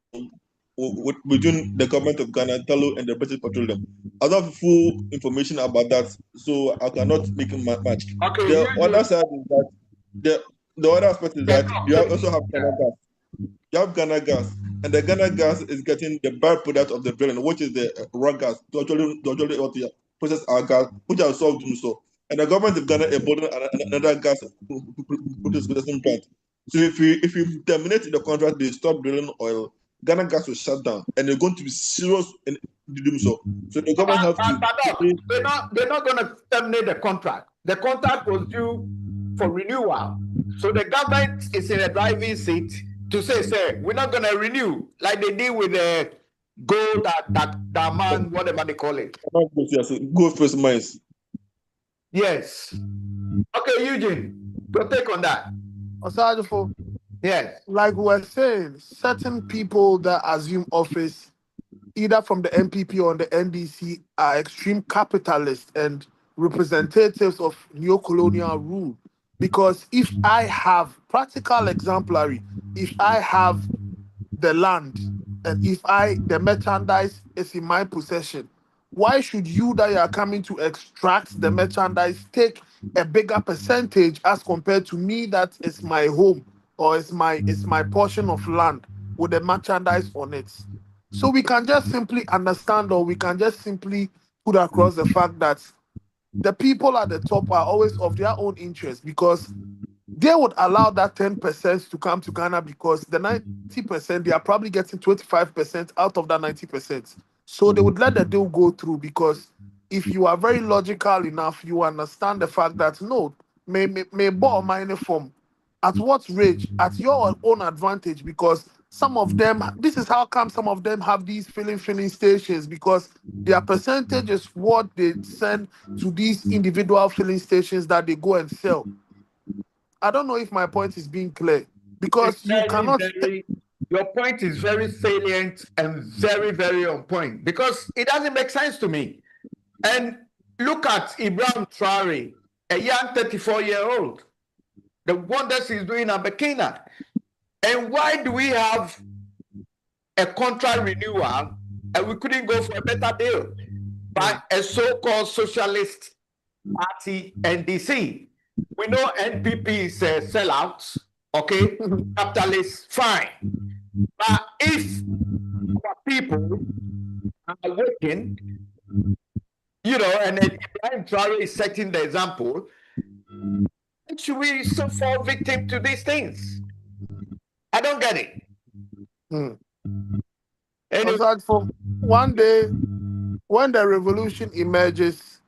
between the government of Ghana, Tullow, and the British Petroleum. I don't have full information about that, so I cannot make it much. Okay, The other side is that the other aspect is that you also have Ghana gas. You have Ghana gas, and the Ghana gas is getting the byproduct of the drilling, which is the raw gas to actually process our gas, which are solved doing so. And the government of Ghana is building another gas processing plant. So if you terminate the contract, they stop drilling oil, Ghana gas will shut down, and they're going to be serious in doing so. So the government have to. They're not going to terminate the contract. The contract was due for renewal. So the government is in a driving seat to say, we're not going to renew like they did with the gold that man, whatever they call it. Gold first mines. Yes. Okay, Eugene, your take on that. Osagyefo, yes. Like we're saying, certain people that assume office, either from the MPP or the NDC, are extreme capitalists and representatives of neo-colonial rule. Because if I have practical exemplary, if I have the land and if the merchandise is in my possession, why should you that you are coming to extract the merchandise take a bigger percentage as compared to me that is my home or it's my portion of land with the merchandise on it? So we can just simply understand, or we can just simply put across the fact that the people at the top are always of their own interest, because they would allow that 10% to come to Ghana because the 90%, they are probably getting 25% out of that 90%. So they would let the deal go through, because if you are very logical enough, you understand the fact that no, may bought mine from At what rate? At your own advantage, because some of them, this is how come some of them have these filling stations, because their percentage is what they send to these individual filling stations that they go and sell. I don't know if my point is being clear, because It's you cannot. your point is very salient and very, very on point, because it doesn't make sense to me. And look at Ibrahim Traore, a young 34-year-old, the wonders he's doing at Burkina. And why do we have a contract renewal and we couldn't go for a better deal by a so-called socialist party, NDC? We know NPP is a sellout, okay, capitalist, fine. But if our people are working, you know, and then Ibrahim Traore is setting the example, should we still fall victim to these things? I don't get it. Anyway, For one day, when the revolution emerges,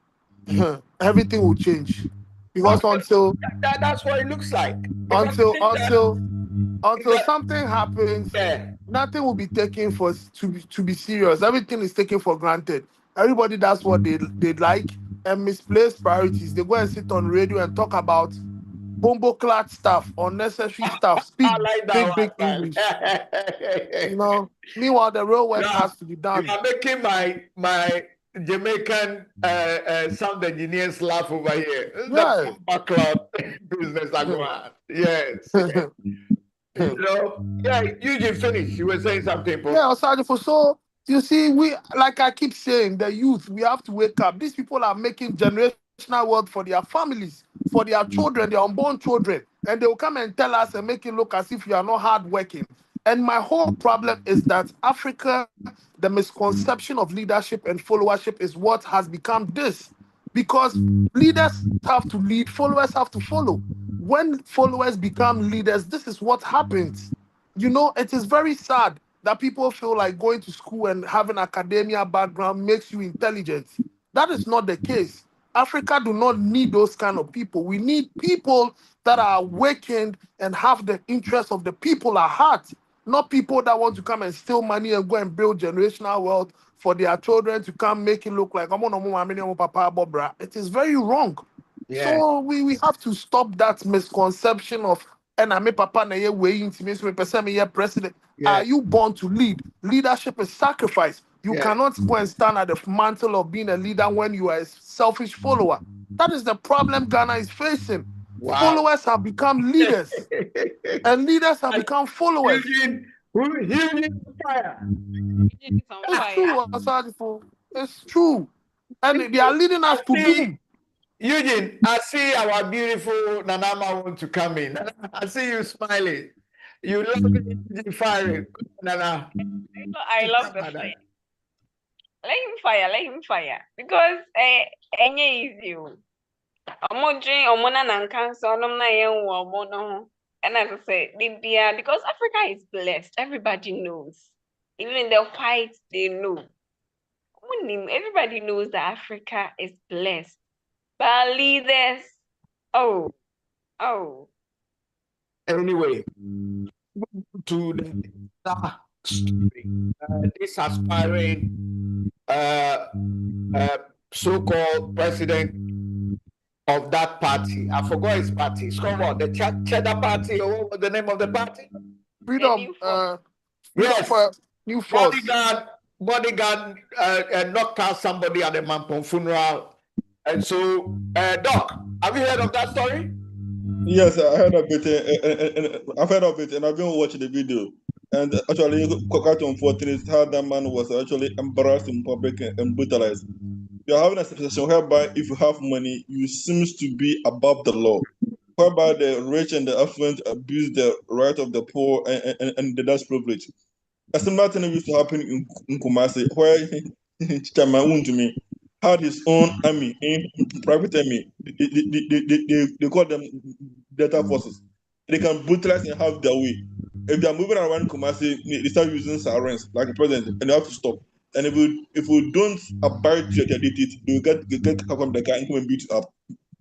everything will change. Because that's what it looks like. until something happens, Yeah. nothing will be taken to be serious. Everything is taken for granted. Everybody does what they like, and misplaced priorities. They go and sit on radio and talk about bombo clat stuff, unnecessary stuff, speak I like that big one, English. man. You know. Meanwhile, the real work has to be done. You are making my Jamaican sound engineers laugh over here. Yeah. The bomba club business I go on. Yes. You know, yeah, Eugene, finish. You were saying something. Yeah, Osagyefo. So you see, we, like I keep saying, the youth, we have to wake up. These people are making generational wealth for their families, for their children, their unborn children, and they will come and tell us and make it look as if you are not hardworking. And my whole problem is that Africa, the misconception of leadership and followership is what has become this. Because leaders have to lead, followers have to follow. When followers become leaders, this is what happens. You know, it is very sad that people feel like going to school and having academia background makes you intelligent. That is not the case. Africa do not need those kind of people. We need people that are awakened and have the interest of the people at heart, not people that want to come and steal money and go and build generational wealth for their children to come make it look like it is very wrong. Yeah. So we have to stop that misconception of and I papa na ye way intimacy president. Yeah. Are you born to lead? Leadership is sacrifice. You Yeah. cannot go and stand at the mantle of being a leader when you are a selfish follower. That is the problem Ghana is facing. Wow. Followers have become leaders, and leaders have become followers. Eugene fire. It's on It's fire. true, Osagyefo. It's true. And they are leading us to boom. Eugene, I see our beautiful Nanama want to come in. I see you smiling. You love Eugene firing. Nana. I love the fire. Let him fire. Because any easy. Omo dream, omo na cancer, omo na omo no. And as I said, Libya, because Africa is blessed. Everybody knows. Even the whites, they know. Everybody knows that Africa is blessed. But leaders, oh. Anyway, to the story, this aspiring so-called president of that party. I forgot his party. It's called what? The Cheddar Party, or what was the name of the party? Freedom. Yes. For New Force. Bodyguard knocked out somebody at the Mampong funeral. And so, Doc, have you heard of that story? Yes, I heard of it. I've heard of it, and I've been watching the video. And actually, quite unfortunate how that man was actually embarrassed in public and brutalized. You're having a situation whereby if you have money, you seems to be above the law, whereby the rich and the affluent abuse the right of the poor and the less privileged. A similar thing used to happen in Kumasi, where Chairman to me had his own army, private army. They call them Delta forces. They can brutalize and have their way. If they are moving around Kumasi, they start using sirens like the president, and they have to stop. And if we don't abide to their dictate, they will get from the car and come and beat you up.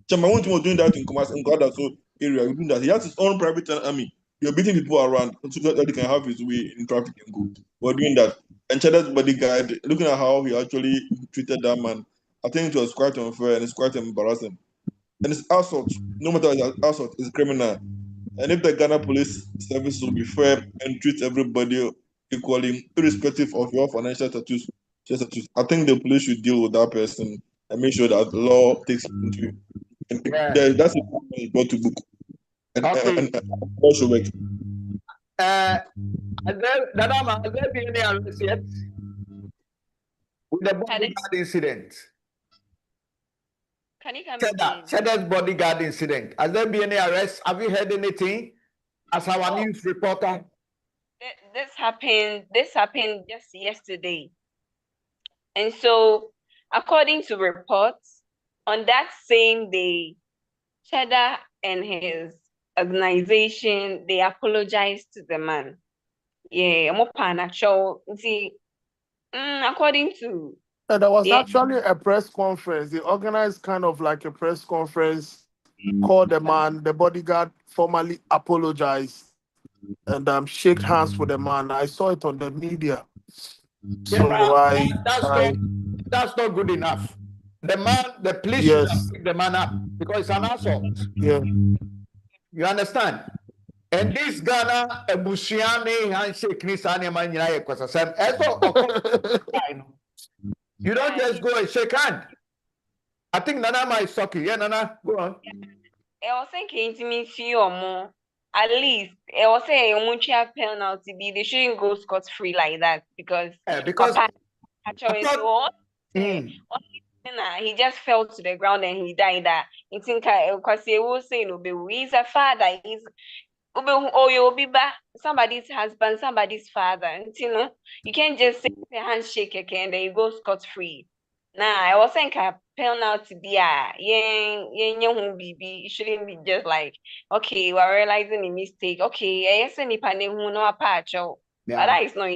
Chairman was doing that in Kumasi and got that. So area. Within that, he has his own private army. You're beating people around so that he can have his way in traffic and go. We're doing that. And Chada's bodyguard, looking at how he actually treated that man, I think it was quite unfair and it's quite embarrassing. And it's assault. No matter what assault, it's criminal. And if the Ghana Police Service will be fair and treat everybody equally, irrespective of your financial status, I think the police should deal with that person and make sure that law takes into. And that's a brought to book. And law should work. Has there been any arrest yet with the bodyguard incident? Can you come again? Chada's bodyguard incident. Has there been any arrest? Have you heard anything? As our news reporter. This happened just yesterday. And so, according to reports, on that same day, Chada and his organization, they apologized to the man. Yeah, according to... There was actually a press conference. They organized kind of like a press conference, called the man, the bodyguard formally apologized and shake hands with the man. I saw it on the media. So that's not good enough. The police should have picked the man up because it's an assault. Yeah. You understand? And this Ghana Ebusiane handshake Nisani Manyaye Kwasasem. You don't just go and shake hand. I think Nana is talking. Yeah, Nana, go on. I was thinking to me, few or more. At least I was saying penalty be they shouldn't go scot-free like that because Papa actually he just fell to the ground and he died. That I think because he will say no, he's a father. He's you'll be back somebody's husband, somebody's father. And you can't just say a handshake again and then you go scot-free. I was saying penalty be it shouldn't be just like, okay, we're realizing a mistake. Okay, I any panel who know a patch. But that is not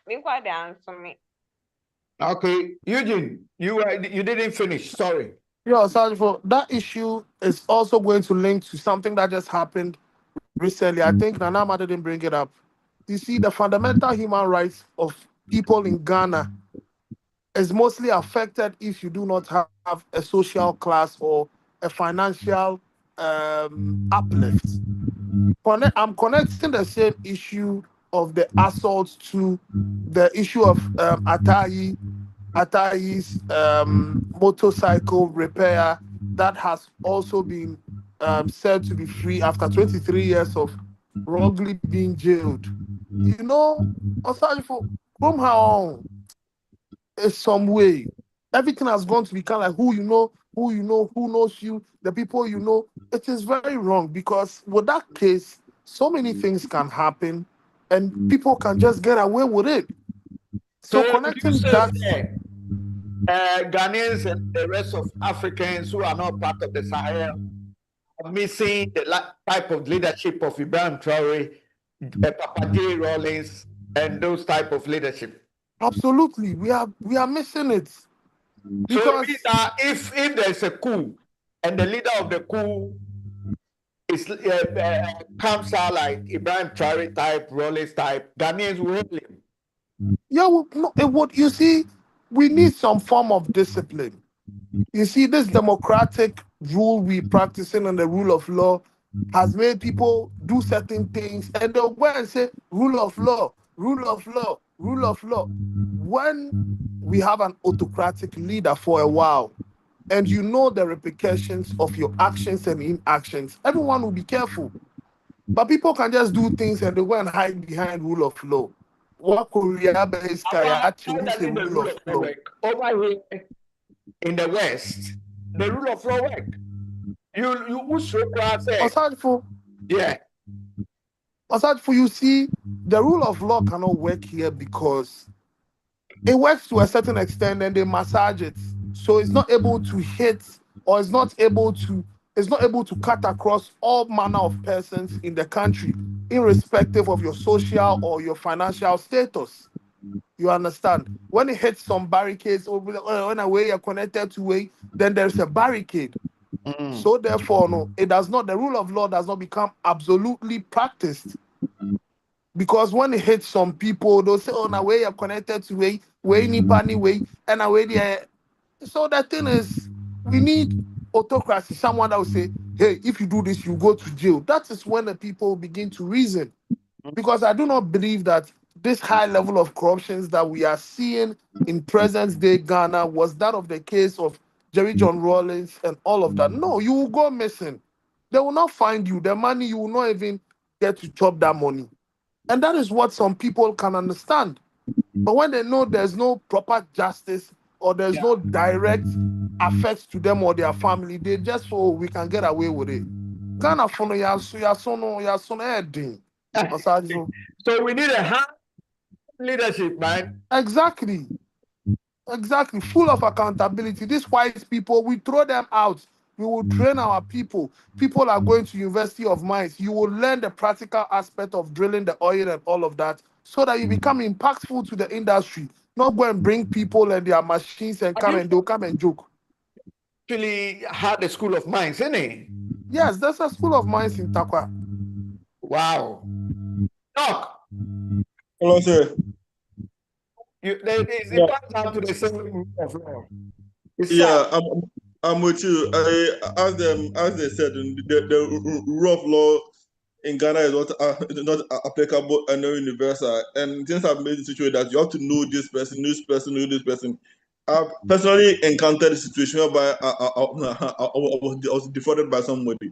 me quite down for me. Okay, Eugene, you didn't finish. Sorry. Yeah, sorry for that issue is also going to link to something that just happened recently. I think Nanama didn't bring it up. You see, the fundamental human rights of people in Ghana is mostly affected if you do not have a social class or a financial uplift. I'm connecting the same issue of the assault to the issue of Atayi's motorcycle repair that has also been said to be free after 23 years of wrongly being jailed. Osagyefo, from how on is some way everything has gone to become like who knows you, the people you know. It is very wrong because with that case, so many things can happen and people can just get away with it. So connecting that. Ghanaians and the rest of Africans who are not part of the Sahel are missing the type of leadership of Ibrahim Traore, Papa J. Rawlings, and those type of leadership. Absolutely, we are missing it. Because so if there's a coup and the leader of the coup is comes out like Ibrahim Traore type, Rawlings type, Ghanaians will help him. Yeah, you see, we need some form of discipline. You see, this democratic rule we practicing and the rule of law has made people do certain things and they'll go and say, rule of law, rule of law, rule of law. When we have an autocratic leader for a while and you know the repercussions of your actions and inactions, everyone will be careful. But people can just do things and they go and hide behind rule of law. What Korea is rule of law. Over here in the West, the rule of law work. You say, Osagyefo, yeah. Osagyefo, you see, the rule of law cannot work here because it works to a certain extent and they massage it. So it's not able to hit or it's not able to cut across all manner of persons in the country, irrespective of your social or your financial status. You understand? When it hits some barricades or when a way you're connected to way, then there's a barricade. So therefore, no, it does not. The rule of law does not become absolutely practiced. Because when it hits some people, they'll say, "Oh, now we are connected to way nipa ni way, and now we there." So the thing is, we need autocracy. Someone that will say, "Hey, if you do this, you go to jail." That is when the people begin to reason. Because I do not believe that this high level of corruptions that we are seeing in present day Ghana was that of the case of Jerry John Rawlings and all of that. No, you will go missing. They will not find you. The money, you will not even get to chop that money. And that is what some people can understand. But when they know there's no proper justice or there's no direct effects to them or their family, they just, oh, we can get away with it. Ghana for no ya so So we need a hard leadership, man. Exactly. Exactly. Full of accountability. These white people, we throw them out. We will train our people. People are going to University of Mines. You will learn the practical aspect of drilling the oil and all of that so that you become impactful to the industry. Not go and bring people and their machines and they'll come and joke. Actually had a school of mines, isn't it? Yes, there's a school of mines in Takwa. Wow. Doc, Hello, sir. it comes down to the same rule of law. It's Yeah, sad. I'm with you. As they said, the rule of law in Ghana is not applicable and not universal. And things have made the situation that you have to know this person, know this person. I've personally encountered a situation whereby I was defrauded by somebody.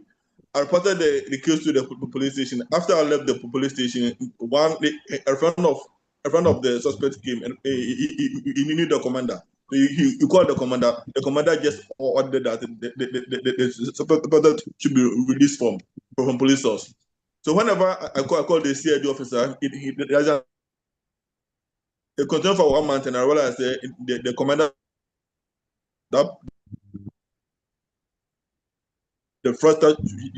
I reported the case to the police station. After I left the police station, a friend of the suspect came and he needed the commander. So he called the commander. The commander just ordered that the suspect should be released from police source. So whenever I call the CID officer, he doesn't. It continued for 1 month, and I realized the commander that the first time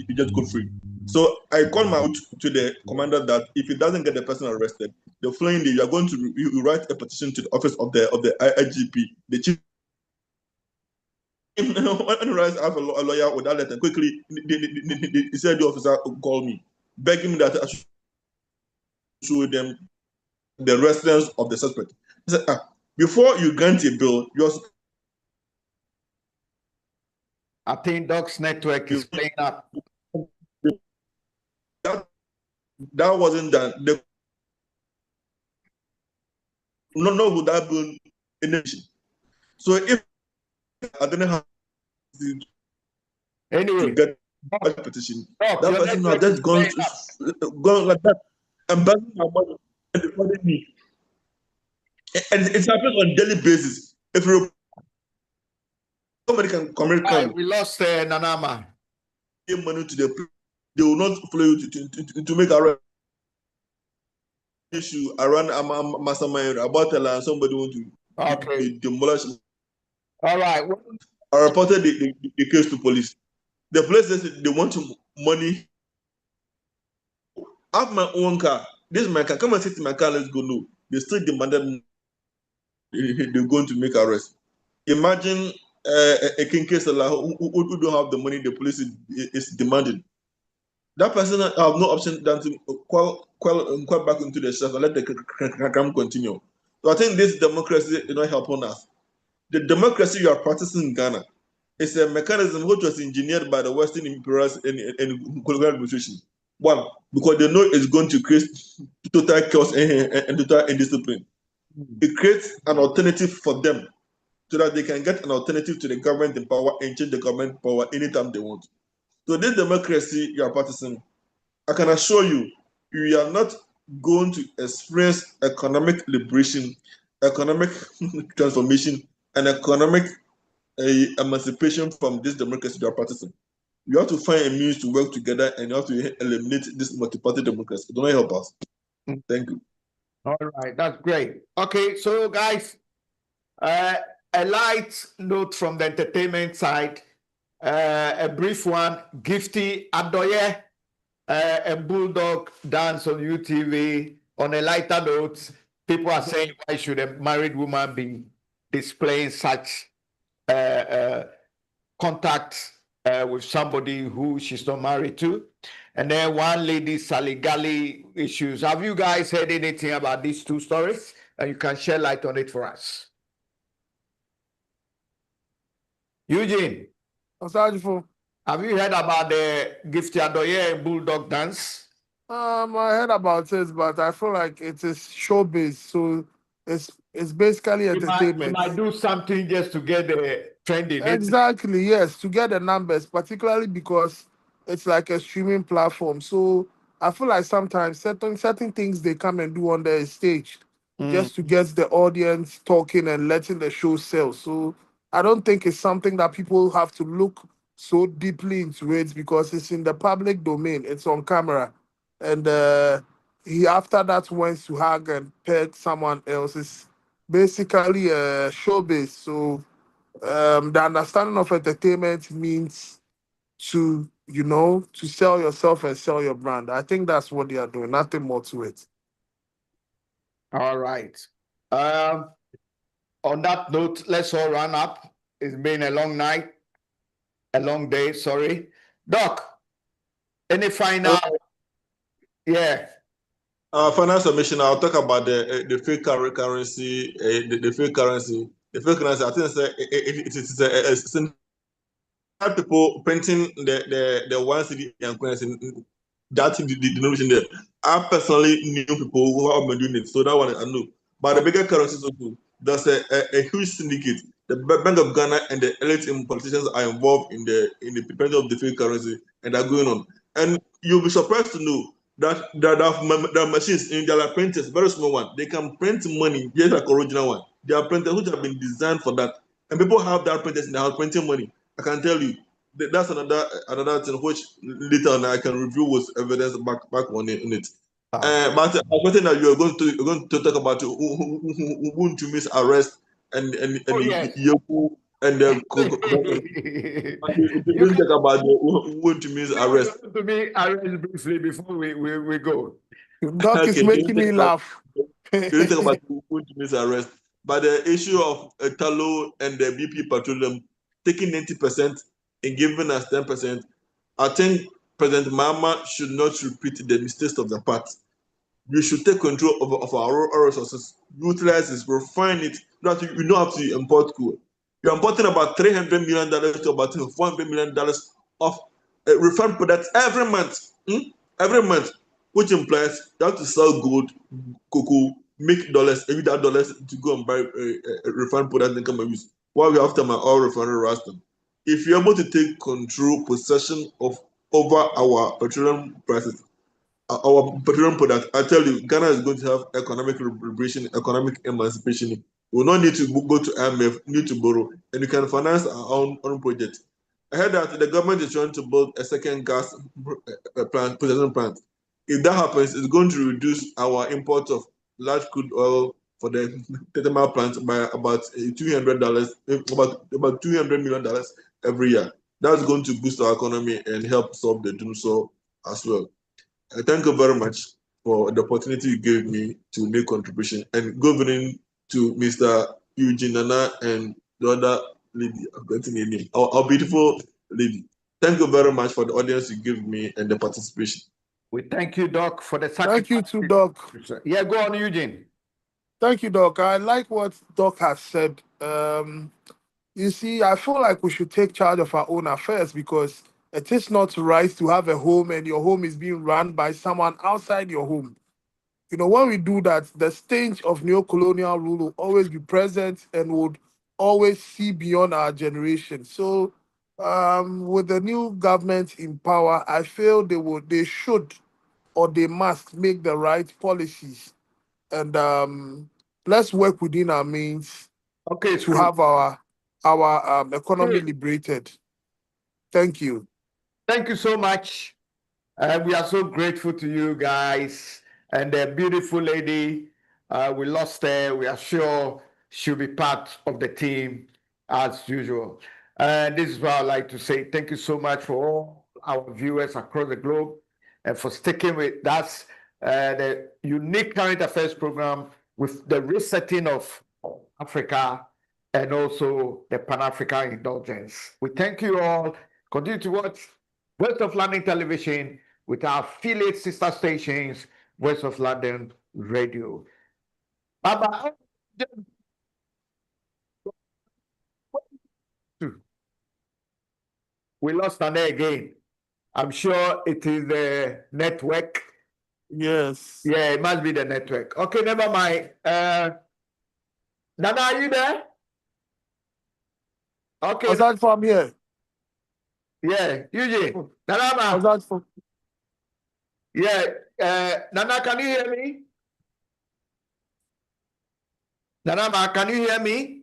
you just go free. So I called my out to the commander that if he doesn't get the person arrested, the following day you are going to you write a petition to the office of the IGP, the chief. When I have a lawyer with that letter, quickly the CID officer called me, begging me that I should show them the residence of the suspect. He said, before you grant a bill, I think Doc's network is playing up. that wasn't done. They don't know who that bill in the nation. So if I don't know how Anyway, to get a petition, Doc, that your person has network is just gone playing up. like that and begging my money and defrauding me. And it happens on a daily basis. If somebody can We lost Nanama. give money to the, they will not follow you to make a issue around mastermind about a land somebody want to demolish. All right. I reported the case to police. The police says they want money. I have my own car. This is my car. Come and sit in my car. Let's go. No, they still demanded. They're going to make arrest. Imagine a king case who don't have the money the police is demanding. That person have no option than to call back into the shelf and let the crime continue. So I think this democracy is not helping us. The democracy you are practicing in Ghana is a mechanism which was engineered by the Western imperialists and colonial administration. One, because they know it's going to create total chaos and total indiscipline. It creates an alternative for them so that they can get an alternative to the government in power and change the government power anytime they want. So this democracy you are practicing, I can assure you, you are not going to experience economic liberation, economic transformation, and economic emancipation from this democracy you are practicing. You have to find a means to work together and you have to eliminate this multi-party democracy. Don't help us. Thank you. All right, that's great. Okay, so guys, a light note from the entertainment side, a brief one. Gifty Adoye and Bulldog dance on UTV. On a lighter note, people are saying, why should a married woman be displaying such contact with somebody who she's not married to. And then one lady, Sally Galley issues. Have you guys heard anything about these two stories? And you can shed light on it for us. Eugene, Osagyefo. have you heard about the Gifty Adoye Bulldog dance? I heard about it, but I feel like it is showbiz, so it's basically You entertainment. might do something just to get the trending. Exactly, yes, to get the numbers, particularly because it's like a streaming platform. So I feel like sometimes certain things they come and do on the stage just to get the audience talking and letting the show sell. So I don't think it's something that people have to look so deeply into it because it's in the public domain. It's on camera, and he after that went to hug and peg someone else. It's basically a showbiz. So the understanding of entertainment means to sell yourself and sell your brand. I think that's what they are doing, nothing more to it. All right. On that note, let's all run up. It's been a long night, a long day, sorry. Doc, any final? Yeah. Final submission. I'll talk about the fake currency, the fake currency. The fake currency. I think it is people printing the one city and currency. That the denomination there. I personally knew people who have been doing it, so that one I know. But the bigger currencies also, there's a huge syndicate. The Bank of Ghana and the elite politicians are involved in the printing of the fake currency, and they're going on. And you'll be surprised to know that there are machines in there are printers, very small one. They can print money just like original one. There are printers which have been designed for that, and people have that printers in their house printing money. I can tell you that's another thing which later on I can review with evidence back on it. But I was that you're going to talk about Ubuntu's arrest and Yoku and the you didn't talk about the Ubuntu's arrest. To me, arrest briefly before we go. Doc is making me laugh. You didn't talk about Ubuntu's arrest, but the issue of Talo and the BP Petroleum taking 90% and giving us 10%, I think President Mama should not repeat the mistakes of the past. We should take control of our resources, utilize it, refine it. You don't have to import coal. You're importing about $300 million to about $400 million of refined products every month. Every month, which implies you have to sell gold, cocoa, make dollars, maybe that dollars to go and buy refined products and come and use. While we have to my oil refinery Raston. If you're able to take control, possession of over our petroleum prices, our petroleum product, I tell you, Ghana is going to have economic liberation, economic emancipation. We will not need to go to IMF, need to borrow, and you can finance our own project. I heard that the government is trying to build a second gas processing plant. If that happens, it's going to reduce our import of large crude oil for the thermal plant by about $200, about $200 million every year. That's going to boost our economy and help solve the doom so as well. Thank you very much for the opportunity you gave me to make contribution, and governing to Mr. Eugene Nana and the other lady, I've gotten your name, our beautiful lady. Thank you very much for the audience you gave me and the participation. We thank you, Doc, for the Thank you too, Doc. Yeah, go on, Eugene. Thank you, Doc. I like what Doc has said. You see, I feel like we should take charge of our own affairs because it is not right to have a home and your home is being run by someone outside your home. When we do that, the stench of neo-colonial rule will always be present and would always see beyond our generation. So, with the new government in power, I feel they should, or they must make the right policies, and let's work within our means to have our economy liberated. Thank you. Thank you so much. We are so grateful to you guys. And the beautiful lady, we lost her. We are sure she'll be part of the team as usual. And this is what I'd like to say. Thank you so much for all our viewers across the globe and for sticking with us. The unique current affairs program with the resetting of Africa and also the Pan-African indulgence. We thank you all. Continue to watch Voice of London Television with our affiliate sister stations, Voice of London Radio. Bye-bye. We lost Nana again. I'm sure it is the network. Yes. Yeah, it must be the network. Okay, never mind. Nana, are you there? Okay. Aside from here. Yeah, Eugene. Nana, Aside from. yeah, Nana, can you hear me? Nana, can you hear me?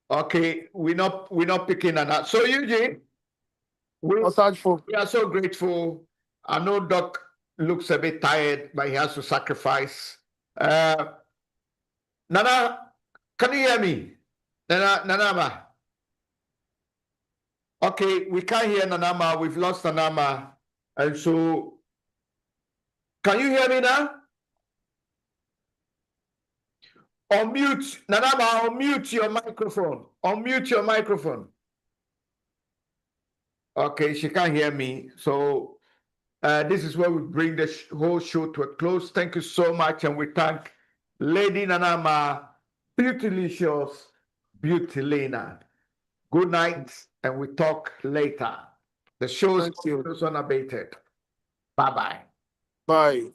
Okay, we're not picking Nana. So Eugene, Aside from. we are so grateful. I know Doc looks a bit tired, but he has to sacrifice. Nana, can you hear me? Nanama. Okay, we can't hear Nanama. We've lost Nanama. And so, can you hear me now? Unmute. Nanama, unmute your microphone. Unmute your microphone. Okay, she can't hear me. So, this is where we bring the whole show to a close. Thank you so much. And we thank Lady Nanama, Beautylicious, Beautylina. Good night, and we talk later. The show is unabated. Bye-bye. Bye.